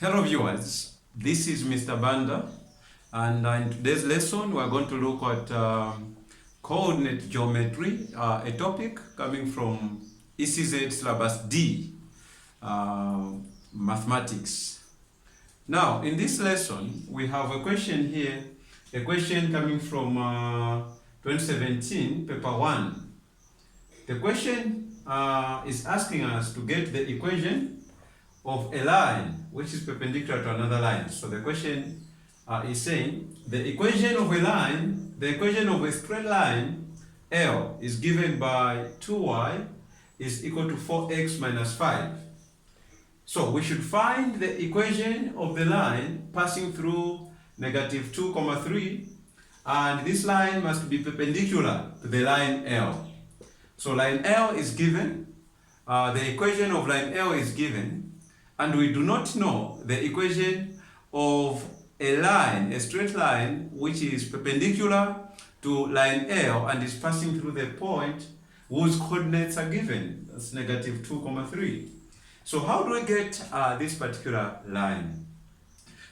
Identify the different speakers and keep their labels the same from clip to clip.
Speaker 1: Hello viewers, this is Mr. Banda, and in today's lesson we are going to look at coordinate geometry, a topic coming from ECZ Syllabus D, mathematics. Now in this lesson we have a question here, a question coming from 2017 paper 1. The question is asking us to get the equation of a line which is perpendicular to another line. So the question is saying the equation of a line, the equation of a straight line L is given by 2y is equal to 4x minus 5. So we should find the equation of the line passing through negative 2, 3, and this line must be perpendicular to the line L. So line L is given, the equation of line L is given, and we do not know the equation of a line, a straight line, which is perpendicular to line L and is passing through the point whose coordinates are given. That's negative 2, 3. So how do we get this particular line?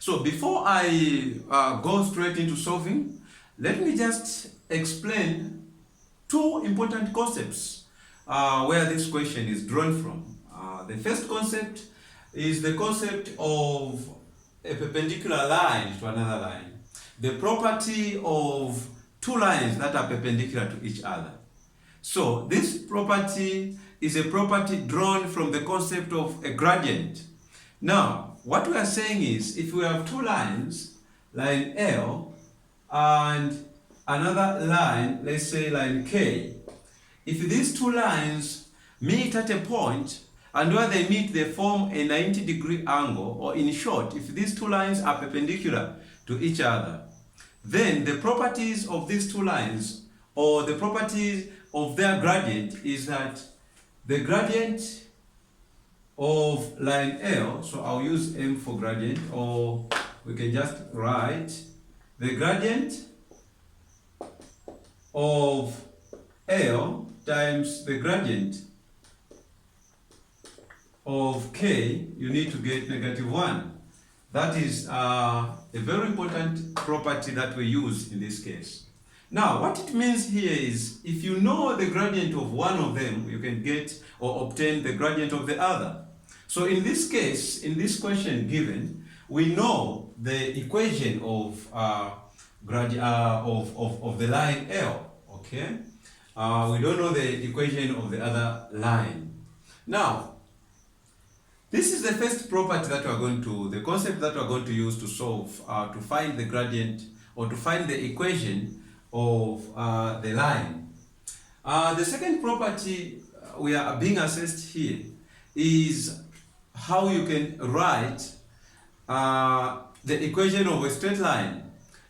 Speaker 1: So before I go straight into solving, let me just explain two important concepts where this question is drawn from. The first concept is the concept of a perpendicular line to another line. The property of two lines that are perpendicular to each other. So this property is a property drawn from the concept of a gradient. Now, what we are saying is if we have two lines, line L and another line, let's say line K, if these two lines meet at a point, and where they meet they form a 90-degree angle, or in short, if these two lines are perpendicular to each other, then the properties of these two lines, or the properties of their gradient, is that the gradient of line L, so I'll use M for gradient, or we can just write the gradient of L times the gradient of K, you need to get -1. That is a very important property that we use in this case. Now, what it means here is if you know the gradient of one of them, you can get or obtain the gradient of the other. So in this case, in this question given, we know the equation of the line L. Okay, we don't know the equation of the other line. Now, this is the first property that we're going to, the concept that we're going to use to solve, to find the gradient or to find the equation of the line. The second property we are being assessed here is how you can write the equation of a straight line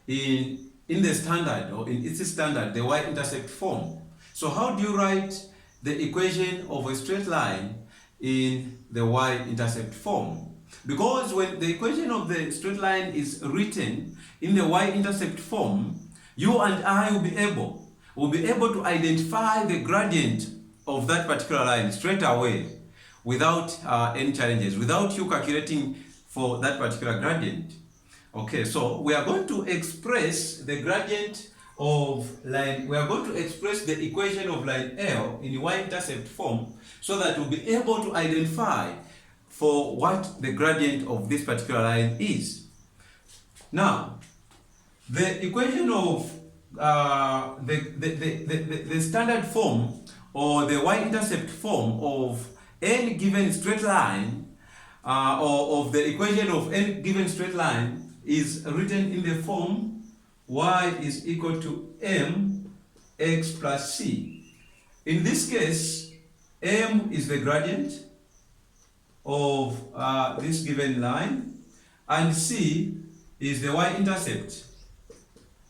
Speaker 1: in the standard, or in its standard, the y-intercept form. So how do you write the equation of a straight line in the y-intercept form? Because when the equation of the straight line is written in the y-intercept form, you and I will be able to identify the gradient of that particular line straight away without any challenges, without you calculating for that particular gradient. Okay, so we are going to express the gradient of line, we are going to express the equation of line L in y-intercept form so that we'll be able to identify for what the gradient of this particular line is. Now, the equation of the standard form or the y-intercept form of any given straight line or of the equation of any given straight line is written in the form y is equal to mx plus c. In this case, m is the gradient of this given line, and c is the y-intercept.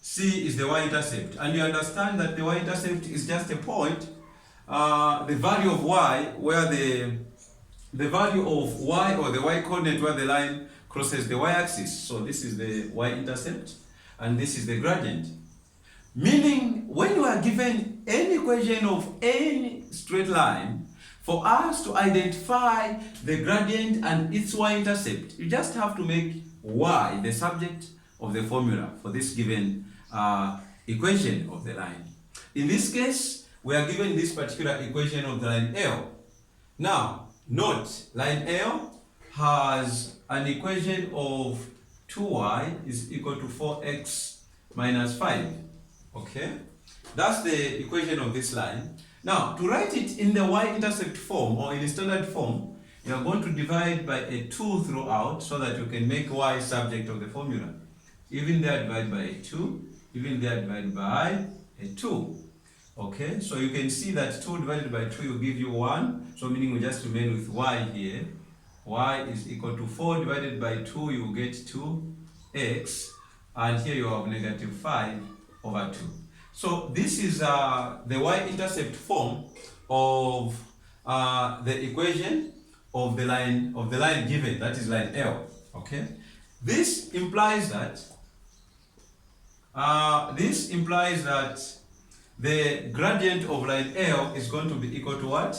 Speaker 1: C is the y-intercept, and you understand that the y-intercept is just a point, the value of y, where the value of y, or the y-coordinate where the line crosses the y-axis. So this is the y-intercept, and this is the gradient. Meaning, when you are given any equation of any straight line For us to identify the gradient and its y-intercept, you just have to make y the subject of the formula for this given equation of the line. In this case, we are given this particular equation of the line L. Now, note, line L has an equation of 2y is equal to 4x minus 5. Okay? That's the equation of this line. Now, to write it in the y-intercept form or in standard form, you are going to divide by a 2 throughout so that you can make y subject of the formula. Even there divide by a 2, even there divide by a 2. Okay, so you can see that 2 divided by 2 will give you 1. So meaning we just remain with y here. Y is equal to 4 divided by 2, you will get 2x. And here you have negative 5 over 2. So this is the y-intercept form of the equation of the line given, that is line L. Okay, this implies that the gradient of line L is going to be equal to what?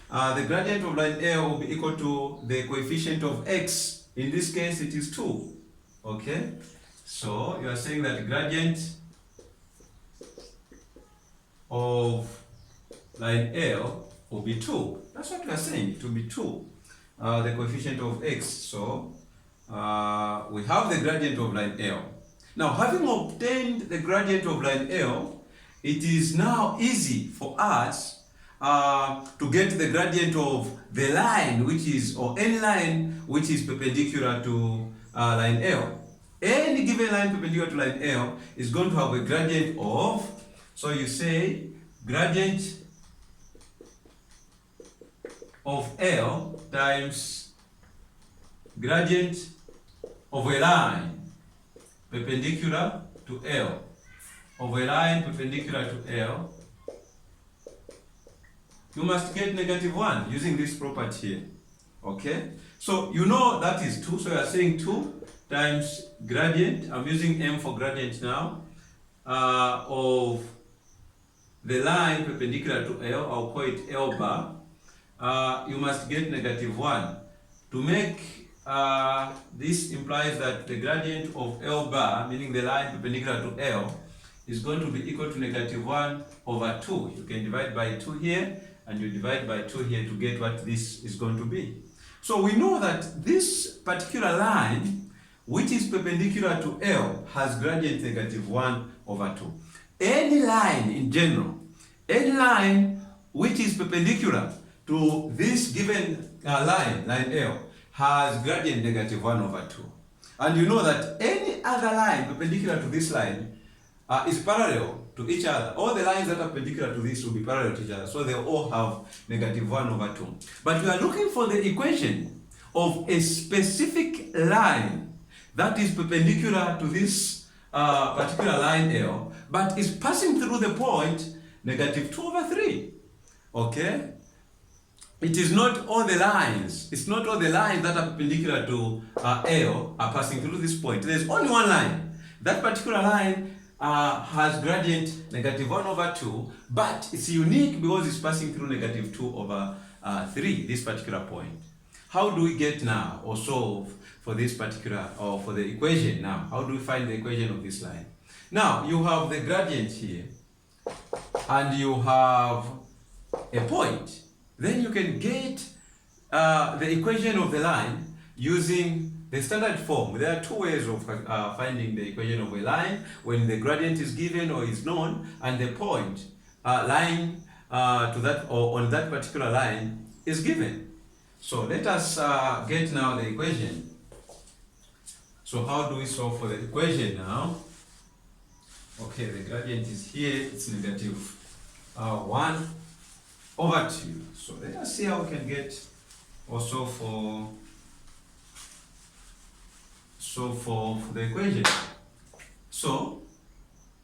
Speaker 1: The gradient of line L will be equal to the coefficient of x. In this case, it is 2. Okay, so you are saying that the gradient of line L will be 2. That's what we are saying. It will be 2. The coefficient of x. So we have the gradient of line L. Now, having obtained the gradient of line L, it is now easy for us to get the gradient of the line which is, or any line which is perpendicular to line L. Any given line perpendicular to line L is going to have a gradient of, so you say gradient of L times gradient of a line perpendicular to L, of a line perpendicular to L. You must get negative 1 using this property here. Okay, so you know that is 2, so you are saying 2 times gradient, I'm using M for gradient now, of the line perpendicular to L, I'll call it L bar. You must get negative 1. To make this implies that the gradient of L bar, meaning the line perpendicular to L, is going to be equal to negative 1 over 2. You can divide by 2 here, and you divide by 2 here to get what this is going to be. So we know that this particular line, which is perpendicular to L, has gradient negative 1 over 2. Any line in general, any line which is perpendicular to this given line L, has gradient negative 1 over 2. And you know that any other line perpendicular to this line is parallel to each other. All the lines that are perpendicular to this will be parallel to each other, so they all have negative 1 over 2. But we are looking for the equation of a specific line that is perpendicular to this particular line L, but is passing through the point negative 2 over 3. Okay? It is not all the lines. It's not all the lines that are perpendicular to L are passing through this point. There's only one line. That particular line has gradient negative 1 over 2, but it's unique because it's passing through negative 2 over 3, this particular point. How do we get now or solve for this particular, or for the equation now? How do we find the equation of this line? Now, you have the gradient here, and you have a point. Then you can get the equation of the line using the standard form. There are two ways of finding the equation of a line: when the gradient is given or is known, and the point line to that or on that particular line is given. So let us get now the equation. So how do we solve for the equation now? Okay, the gradient is here. It's negative 1 over 2. So let us see how we can get also for the equation. So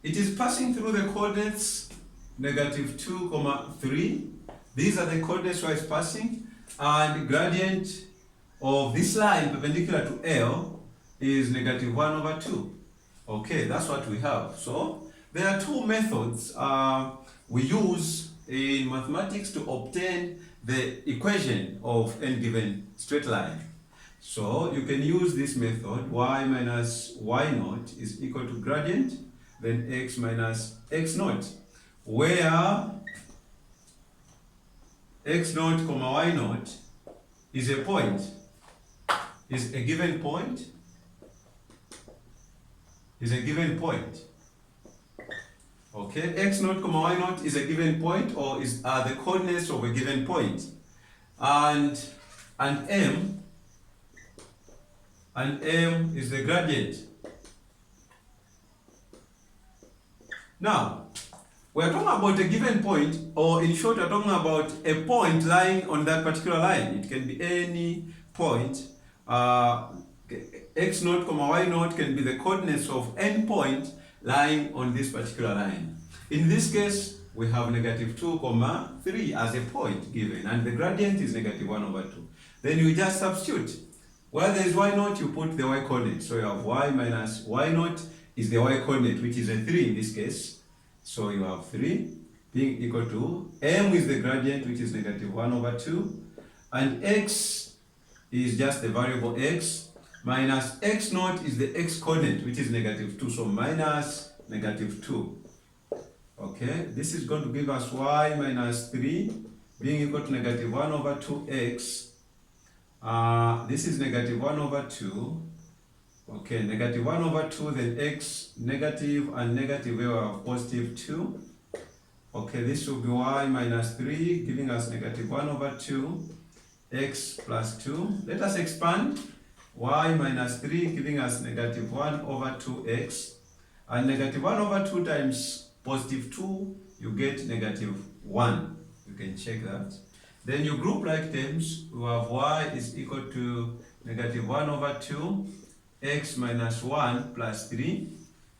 Speaker 1: it is passing through the coordinates negative 2, 3. These are the coordinates where it's passing, and the gradient of this line perpendicular to L is negative 1 over 2. Okay, that's what we have. So there are two methods we use in mathematics to obtain the equation of any given straight line. So you can use this method, y minus y naught is equal to gradient, then x minus x naught, where x naught comma y naught is a point, is a given point, Okay, x naught comma y naught is a given point, or are the coordinates of a given point, and m is the gradient. Now, we're talking about a given point, or in short, we're talking about a point lying on that particular line. It can be any point. X naught comma y naught can be the coordinates of any point lying on this particular line. In this case, we have negative 2 comma 3 as a point given, and the gradient is negative 1 over 2. Then you just substitute. Where there is y naught, you put the y coordinate. So you have y minus y naught is the y coordinate, which is a 3 in this case. So you have 3 being equal to m is the gradient, which is negative 1 over 2, and x is just the variable x, minus x naught is the x coordinate, which is negative 2, so minus negative 2. Okay, this is going to give us y minus 3 being equal to negative 1 over 2x. This is negative 1 over 2. Okay, negative 1 over 2, then x, negative, and negative, we have positive 2. Okay, this will be y minus 3, giving us negative 1 over 2, x plus 2. Let us expand. Y minus 3, giving us negative 1 over 2x. And negative 1 over 2 times positive 2, you get negative 1. You can check that. Then you group like terms. We have y is equal to negative 1 over 2, x minus 1 plus 3.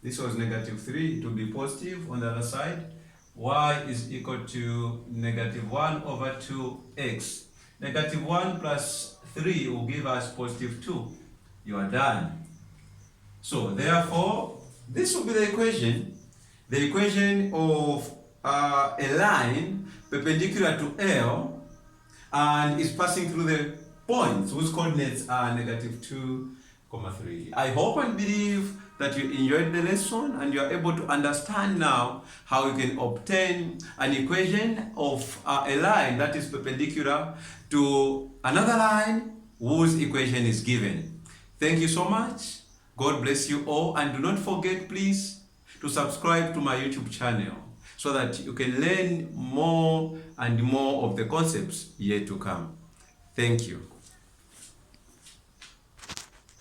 Speaker 1: This was negative 3, it will be positive on the other side. Y is equal to negative 1 over 2x. Negative 1 plus 3 will give us positive 2. You are done. So therefore, this will be the equation of a line perpendicular to L and is passing through the points whose coordinates are negative 2, 3. I hope and believe that you enjoyed the lesson and you are able to understand now how you can obtain an equation of a line that is perpendicular to another line whose equation is given. Thank you so much. God bless you all, and do not forget, please, to subscribe to my YouTube channel so that you can learn more and more of the concepts yet to come. Thank you.